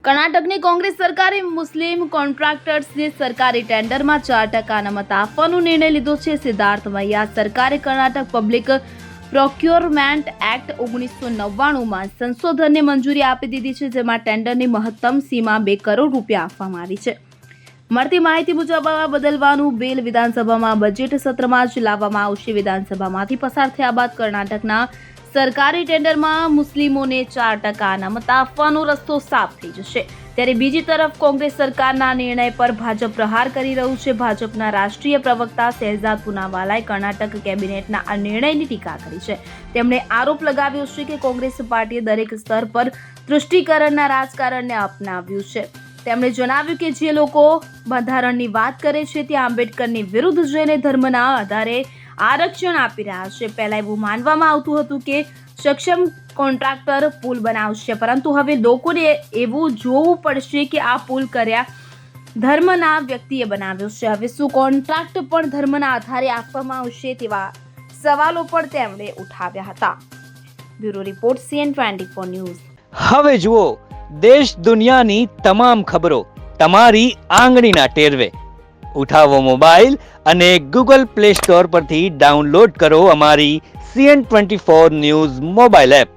કર્ણાટકની કોંગ્રેસ સરકારે મુસ્લિમ કોન્ટ્રાક્ટર્સને સરકારી ટેન્ડરમાં 4% અનામત આપવાનો નિર્ણય લીધો છે. સિદ્ધાર્થ મૈયા સરકારે કર્ણાટક પબ્લિક પ્રોક્યોરમેન્ટ એક્ટ 1999માં સંશોધનને મંજૂરી આપી દીધી છે, જેમાં ટેન્ડરની મહત્તમ સીમા 2 કરોડ રૂપિયા આપવામાં આવી છે. મળતી માહિતી મુજબ બદલવાનું બિલ વિધાનસભામાં બજેટ સત્રમાં જ લાવવામાં આવશે. વિધાનસભામાંથી પસાર થયા બાદ કર્ણાટકના સરકારી ટેન્ડરમાં મુસ્લિમોને 4% અનામત આપવાનો રસ્તો સાફ થઈ જશે. ત્યારે બીજી તરફ કોંગ્રેસ સરકારના નિર્ણય પર ભાજપ પ્રહાર કરી રહ્યું છે. ભાજપના રાષ્ટ્રીય પ્રવક્તા શહેજાદ પૂનાવાલાએ કર્ણાટક કેબિનેટના આ નિર્ણયની ટીકા કરી છે. તેમણે આરોપ લગાવ્યો છે કે કોંગ્રેસ પાર્ટીએ દરેક સ્તર પર તૃષ્ટિકરણના રાજકારણને અપનાવ્યું છે. તેમણે જણાવ્યું કે જે લોકો બંધારણની વાત કરે છે તે આંબેડકરની વિરુદ્ધ જઈને ધર્મના આધારે આરક્ષણ આપી રહ્યા છે. પહેલા એવું માનવામાં આવતું હતું કે સક્ષમ કોન્ટ્રાક્ટર પુલ બનાવશે, પરંતુ હવે લોકોને એવું જોવું પડશે કે આ પુલ કયા ધર્મના વ્યક્તિએ બનાવ્યો છે. હવે શું કોન્ટ્રાક્ટ પણ ધર્મના આધારે આપવામાં આવશે તેવા સવાલો પણ તેમણે ઉઠાવ્યા હતા. Bureau report CN24 news. હવે જુઓ દેશ દુનિયાની તમામ ખબરો તમારી આંગળીના ટેરવે. ઉઠાવો મોબાઈલ અને Google Play Store પરથી ડાઉનલોડ કરો અમારી CN24 ન્યૂઝ મોબાઈલ એપ.